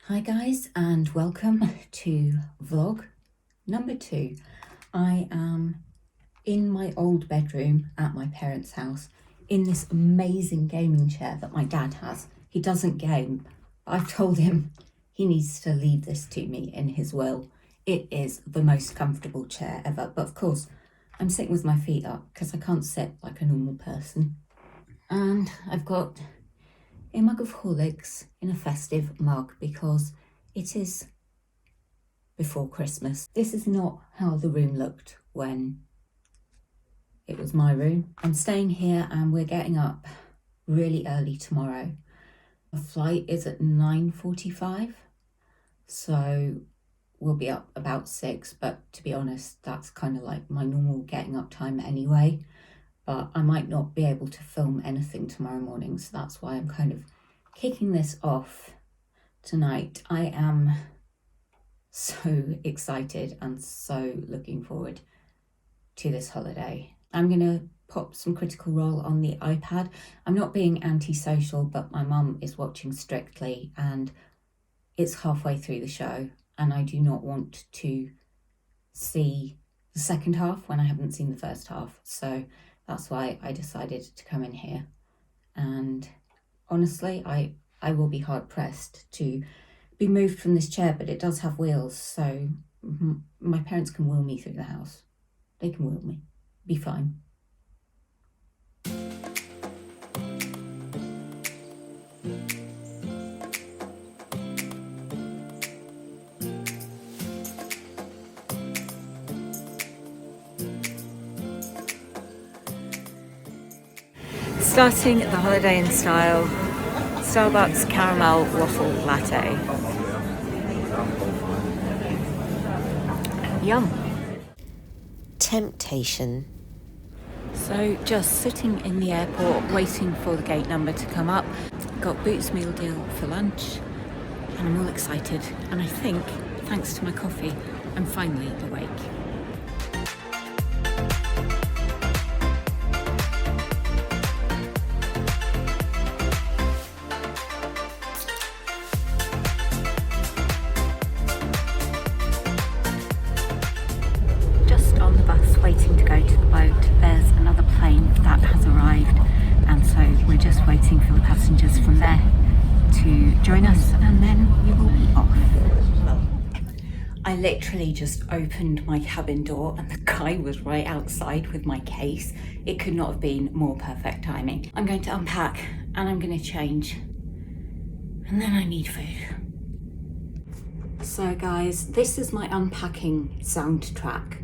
Hi guys, and welcome to vlog number 2. I am in my old bedroom at my parents' house in this amazing gaming chair that my dad has. He doesn't game, but I've told him he needs to leave this to me in his will. It is the most comfortable chair ever, but of course I'm sitting with my feet up because I can't sit like a normal person. And I've got a mug of Horlicks in a festive mug because it is before Christmas. This is not how the room looked when it was my room. I'm staying here and we're getting up really early tomorrow. The flight is at 9:45, so we'll be up about 6, but to be honest, that's kind of like my normal getting up time anyway. But I might not be able to film anything tomorrow morning, so that's why I'm kind of kicking this off tonight. I am so excited and so looking forward to this holiday. I'm going to pop some Critical Role on the iPad. I'm not being antisocial, but my mum is watching Strictly and it's halfway through the show and I do not want to see the second half when I haven't seen the first half. So that's why I decided to come in here. And honestly, I will be hard pressed to be moved from this chair, but it does have wheels, so my parents can wheel me through the house. They can wheel me. Be fine. Starting the holiday in style, Starbucks caramel waffle latte. Yum. Temptation. So just sitting in the airport waiting for the gate number to come up. Got Boots meal deal for lunch and I'm all excited, and I think thanks to my coffee I'm finally awake. Waiting to go to the boat. There's another plane that has arrived, and so we're just waiting for the passengers from there to join us, and then we will be off. I literally just opened my cabin door and the guy was right outside with my case. It could not have been more perfect timing. I'm going to unpack and I'm going to change, and then I need food. So guys, this is my unpacking soundtrack.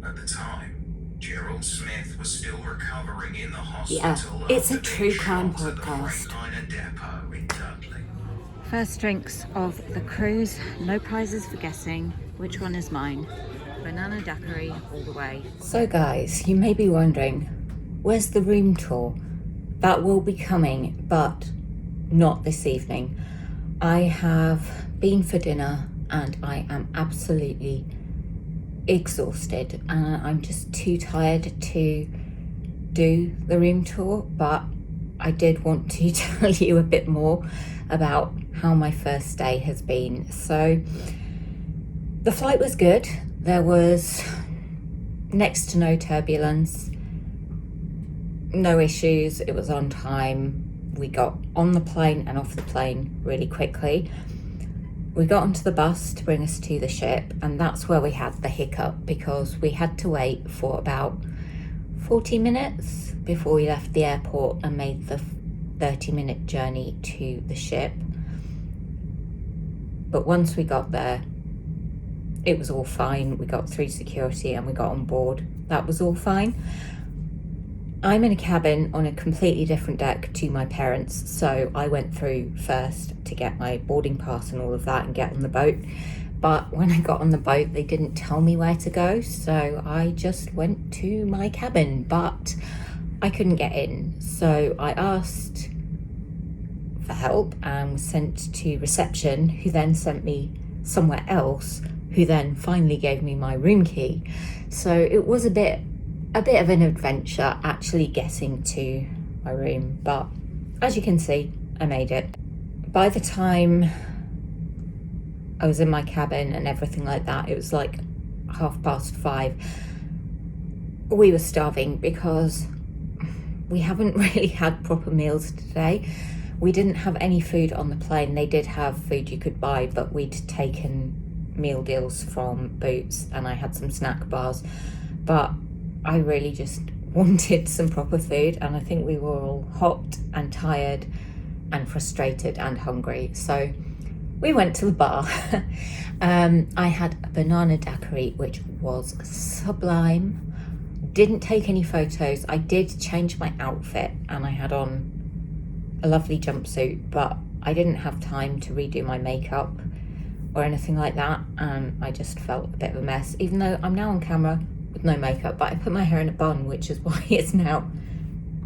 At the time, Gerald Smith was still recovering in the hospital. Yeah, it's a true crime podcast. Depot in Dudley. First drinks of the cruise. No prizes for guessing which one is mine. Banana daiquiri all the way. So guys, you may be wondering, where's the room tour? That will be coming, but not this evening. I have been for dinner and I am absolutely exhausted and I'm just too tired to do the room tour, but I did want to tell you a bit more about how my first day has been. So the flight was good. There was next to no turbulence, no issues. It was on time. We got on the plane and off the plane really quickly. We got onto the bus to bring us to the ship, and that's where we had the hiccup because we had to wait for about 40 minutes before we left the airport and made the 30-minute journey to the ship. But once we got there, it was all fine. We got through security and we got on board. That was all fine. I'm in a cabin on a completely different deck to my parents, so I went through first to get my boarding pass and all of that and get on the boat. But when I got on the boat, they didn't tell me where to go, so I just went to my cabin, but I couldn't get in. So I asked for help and was sent to reception, who then sent me somewhere else, who then finally gave me my room key. So it was a bit of an adventure actually getting to my room, but as you can see, I made it. By the time I was in my cabin and everything like that. It was like 5:30. We were starving because we haven't really had proper meals today. We didn't have any food on the plane. They did have food you could buy, but we'd taken meal deals from Boots and I had some snack bars. But I really just wanted some proper food, and I think we were all hot and tired and frustrated and hungry. So we went to the bar. I had a banana daiquiri, which was sublime. Didn't take any photos. I did change my outfit and I had on a lovely jumpsuit, but I didn't have time to redo my makeup or anything like that, and I just felt a bit of a mess, even though I'm now on camera with no makeup. But I put my hair in a bun, which is why it's now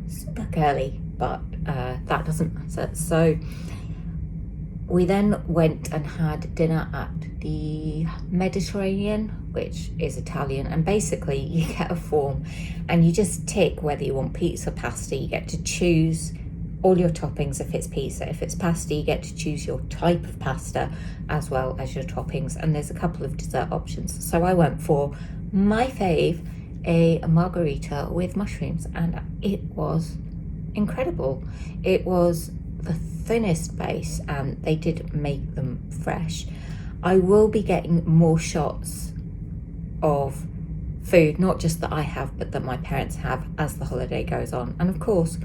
super curly, but that doesn't matter. So we then went and had dinner at the Mediterranean, which is Italian, and basically you get a form and you just tick whether you want pizza, pasta. You get to choose all your toppings if it's pizza. If it's pasta, you get to choose your type of pasta as well as your toppings, and there's a couple of dessert options. So I went for my fave, a margarita with mushrooms, and it was incredible. It was the thinnest base and they did make them fresh. I will be getting more shots of food, not just that I have, but that my parents have as the holiday goes on, and of course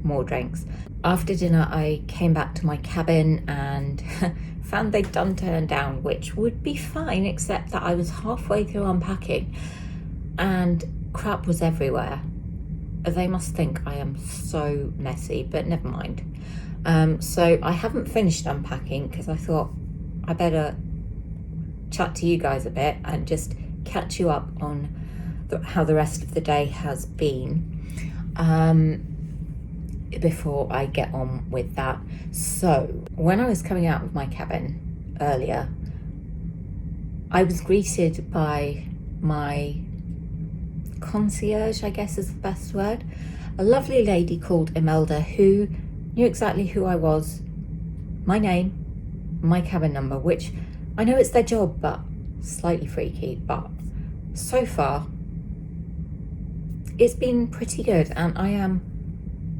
more drinks. After dinner I came back to my cabin and found they'd done turn down, which would be fine, except that I was halfway through unpacking and crap was everywhere. They must think I am so messy, but never mind. So I haven't finished unpacking because I thought I better chat to you guys a bit and just catch you up on how the rest of the day has been before I get on with that. So when I was coming out of my cabin earlier, I was greeted by my concierge, I guess is the best word, a lovely lady called Imelda, who knew exactly who I was, my name, my cabin number, which I know it's their job, but slightly freaky. But so far it's been pretty good, and I am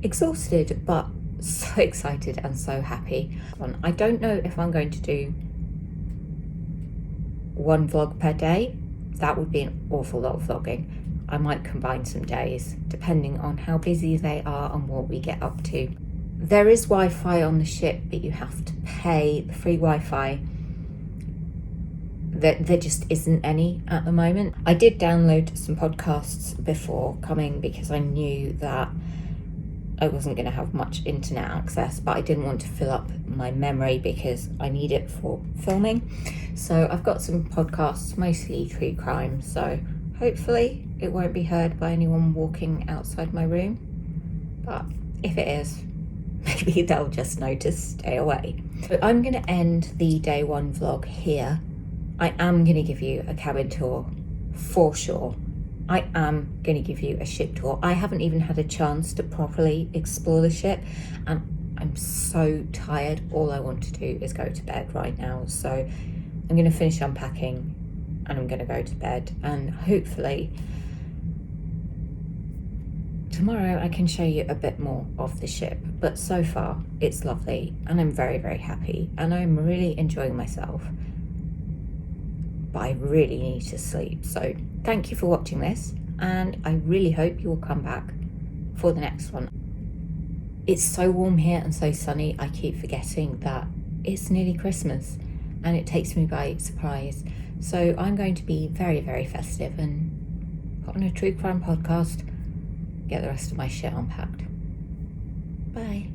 exhausted but so excited and so happy. I don't know if I'm going to do one vlog per day. That would be an awful lot of vlogging. I might combine some days depending on how busy they are and what we get up to. There is Wi-Fi on the ship, but you have to pay the free Wi-Fi. There just isn't any at the moment. I did download some podcasts before coming because I knew that I wasn't going to have much internet access, but I didn't want to fill up my memory because I need it for filming. So I've got some podcasts, mostly true crime, so hopefully it won't be heard by anyone walking outside my room. But if it is, maybe they'll just know to stay away. So I'm going to end the day one vlog here. I am going to give you a cabin tour for sure. I am going to give you a ship tour. I haven't even had a chance to properly explore the ship and I'm so tired. All I want to do is go to bed right now. So I'm going to finish unpacking and I'm going to go to bed, and hopefully tomorrow I can show you a bit more of the ship. But so far it's lovely and I'm very, very happy and I'm really enjoying myself. But I really need to sleep. So thank you for watching this, and I really hope you will come back for the next one. It's so warm here and so sunny, I keep forgetting that it's nearly Christmas and it takes me by surprise. So I'm going to be very, very festive and put on a true crime podcast, get the rest of my shit unpacked. Bye.